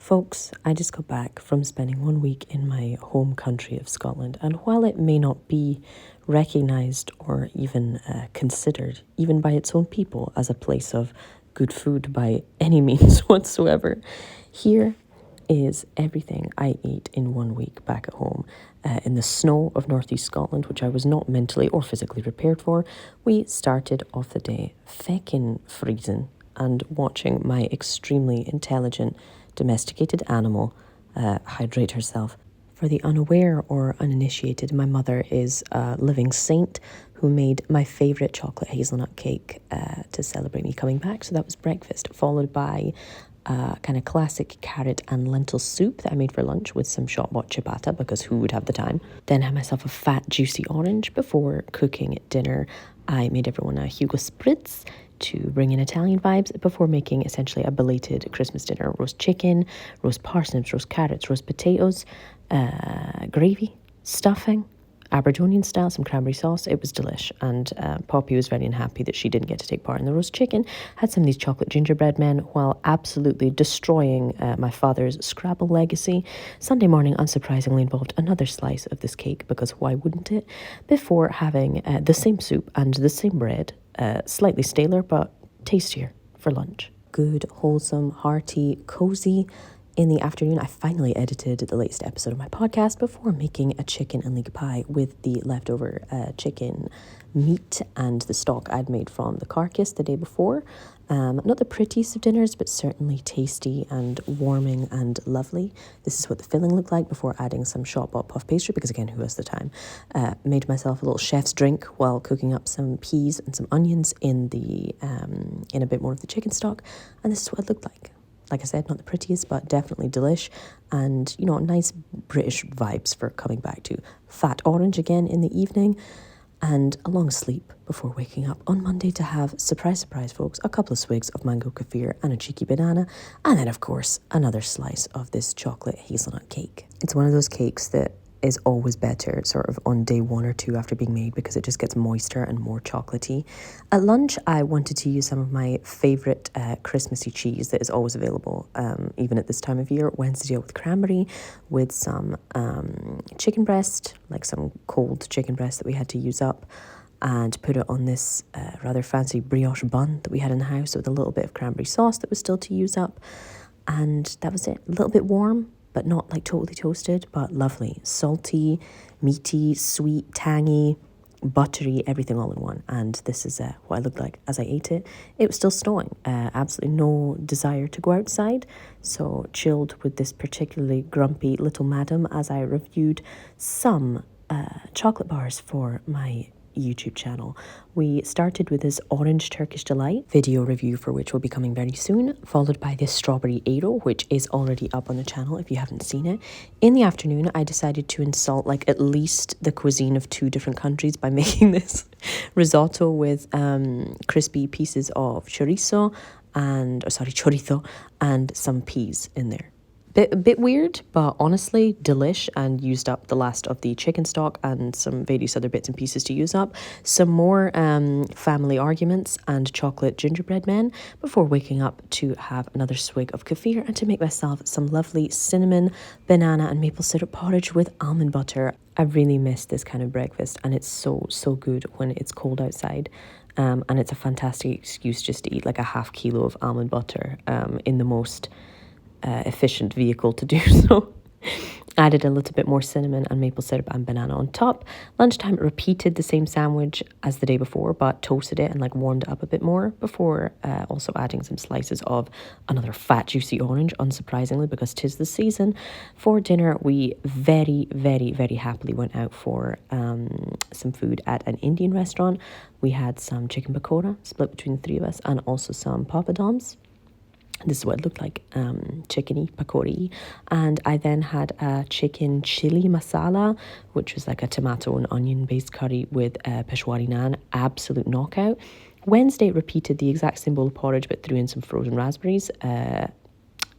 Folks, I just got back from spending 1 week in my home country of Scotland, and while it may not be recognised or even considered, even by its own people, as a place of good food by any means whatsoever, here is everything I ate in 1 week back at home. In the snow of northeast Scotland, which I was not mentally or physically prepared for, we started off the day feckin' freezing and watching my extremely intelligent domesticated animal hydrate herself. For the unaware or uninitiated, my mother is a living saint who made my favourite chocolate hazelnut cake to celebrate me coming back. So that was breakfast, followed by kind of classic carrot and lentil soup that I made for lunch with some shot-bought ciabatta, because who would have the time? Then had myself a fat, juicy orange before cooking dinner. I made everyone a Hugo Spritz to bring in Italian vibes before making essentially a belated Christmas dinner. Roast chicken, roast parsnips, roast carrots, roast potatoes, gravy, stuffing, Aberdonian style, some cranberry sauce. It was delish, and Poppy was very unhappy that she didn't get to take part in the roast chicken. Had some of these chocolate gingerbread men while absolutely destroying my father's Scrabble legacy. Sunday morning, unsurprisingly, involved another slice of this cake, because why wouldn't it? Before having the same soup and the same bread, slightly staler but tastier, for lunch. Good, wholesome, hearty, cosy. In the afternoon, I finally edited the latest episode of my podcast before making a chicken and leek pie with the leftover chicken meat and the stock I'd made from the carcass the day before. Not the prettiest of dinners, but certainly tasty and warming and lovely. This is what the filling looked like before adding some shot-bought puff pastry, because again, who has the time? Made myself a little chef's drink while cooking up some peas and some onions in a bit more of the chicken stock, and this is what it looked like. Like I said, not the prettiest, but definitely delish, and, nice British vibes for coming back to. Fat orange again in the evening, and a long sleep before waking up on Monday to have, surprise, surprise, folks, a couple of swigs of mango kefir and a cheeky banana, and then, of course, another slice of this chocolate hazelnut cake. It's one of those cakes that is always better sort of on day 1 or 2 after being made, because it just gets moister and more chocolatey. At lunch, I wanted to use some of my favourite Christmassy cheese that is always available, even at this time of year. Wednesday with cranberry, with some chicken breast, like some cold chicken breast that we had to use up, and put it on this rather fancy brioche bun that we had in the house with a little bit of cranberry sauce that was still to use up. And that was it. A little bit warm, but not like totally toasted, but lovely. Salty, meaty, sweet, tangy, buttery, everything all in one. And this is what I looked like as I ate it. It was still snowing. Absolutely no desire to go outside. So chilled with this particularly grumpy little madam as I reviewed some chocolate bars for my YouTube channel. We started with this orange Turkish delight video review, for which will be coming very soon, followed by this strawberry Aero, which is already up on the channel if you haven't seen it. In the afternoon, I decided to insult at least the cuisine of 2 different countries by making this risotto with crispy pieces of chorizo and some peas in there. A bit weird, but honestly delish, and used up the last of the chicken stock and some various other bits and pieces to use up. Some more family arguments and chocolate gingerbread men before waking up to have another swig of kefir and to make myself some lovely cinnamon, banana and maple syrup porridge with almond butter. I really miss this kind of breakfast, and it's so good when it's cold outside. And it's a fantastic excuse just to eat like a half kilo of almond butter in the most efficient vehicle to do so. Added a little bit more cinnamon and maple syrup and banana on top. Lunchtime, repeated the same sandwich as the day before, but toasted it and warmed it up a bit more before also adding some slices of another fat juicy orange, unsurprisingly, because 'tis the season. For dinner, we very, very, very happily went out for some food at an Indian restaurant. We had some chicken pakora split between the 3 of us, and also some papadums. This is what it looked like, chickeny pakori. And I then had a chicken chili masala, which was like a tomato and onion based curry with Peshwari naan. Absolute knockout. Wednesday repeated the exact same bowl of porridge, but threw in some frozen raspberries.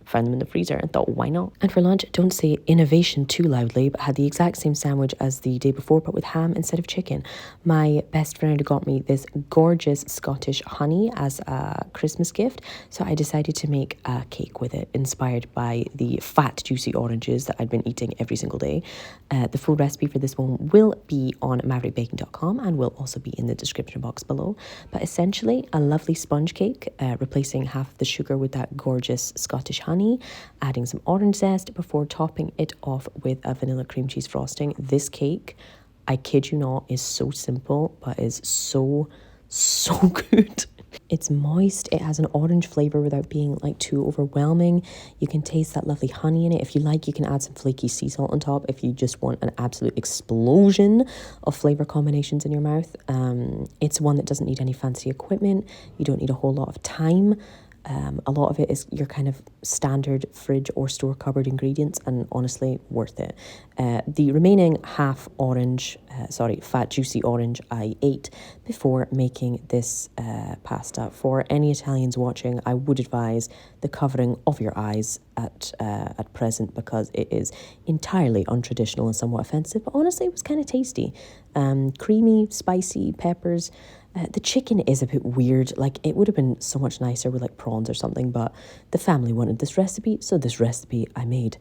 found them in the freezer and thought, why not? And for lunch, don't say innovation too loudly, but had the exact same sandwich as the day before, but with ham instead of chicken. My best friend got me this gorgeous Scottish honey as a Christmas gift, so I decided to make a cake with it, inspired by the fat, juicy oranges that I'd been eating every single day. The full recipe for this one will be on maverickbaking.com and will also be in the description box below. But essentially, a lovely sponge cake, replacing half of the sugar with that gorgeous Scottish honey, adding some orange zest before topping it off with a vanilla cream cheese frosting. This cake, I kid you not, is so simple, but is so good. It's moist, it has an orange flavour without being like too overwhelming. You can taste that lovely honey in it. If you like, you can add some flaky sea salt on top if you just want an absolute explosion of flavour combinations in your mouth. It's one that doesn't need any fancy equipment. You don't need a whole lot of time. A lot of it is your kind of standard fridge or store cupboard ingredients, and honestly worth it. The remaining half fat juicy orange I ate before making this pasta. For any Italians watching, I would advise the covering of your eyes at present, because it is entirely untraditional and somewhat offensive, but honestly it was kind of tasty. Creamy, spicy, peppers. The chicken is a bit weird. Like, it would have been so much nicer with like prawns or something, but the family wanted this recipe, so this recipe I made.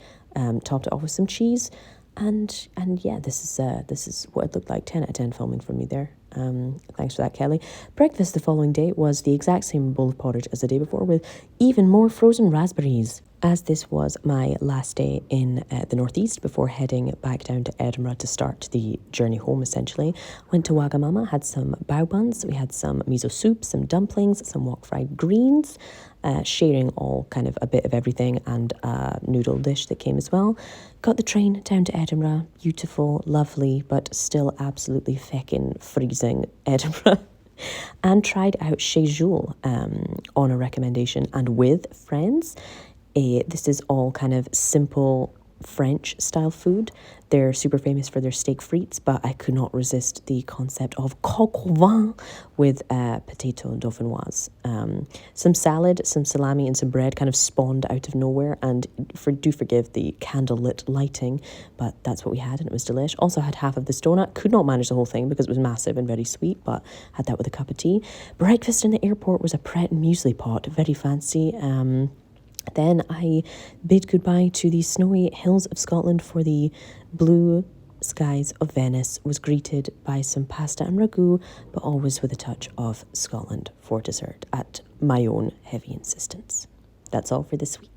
Topped it off with some cheese, and yeah, this is what it looked like. 10 out of 10 filming from me there. Thanks for that, Kelly. Breakfast the following day was the exact same bowl of porridge as the day before, with even more frozen raspberries. As this was my last day in the northeast before heading back down to Edinburgh to start the journey home, essentially, went to Wagamama, had some bao buns, we had some miso soup, some dumplings, some wok fried greens, sharing all kind of a bit of everything, and a noodle dish that came as well. Got the train down to Edinburgh, beautiful, lovely, but still absolutely feckin' freezing Edinburgh. And tried out Chez Jules on a recommendation and with friends. This is all kind of simple French style food. They're super famous for their steak frites, but I could not resist the concept of coq au vin with potato dauphinoise. Some salad, some salami, and some bread kind of spawned out of nowhere, and do forgive the candlelit lighting, but that's what we had, and it was delish. Also had half of this donut. Could not manage the whole thing because it was massive and very sweet, but had that with a cup of tea. Breakfast in the airport was a Pret and muesli pot, very fancy. Then I bid goodbye to the snowy hills of Scotland for the blue skies of Venice, was greeted by some pasta and ragu, but always with a touch of Scotland for dessert at my own heavy insistence. That's all for this week.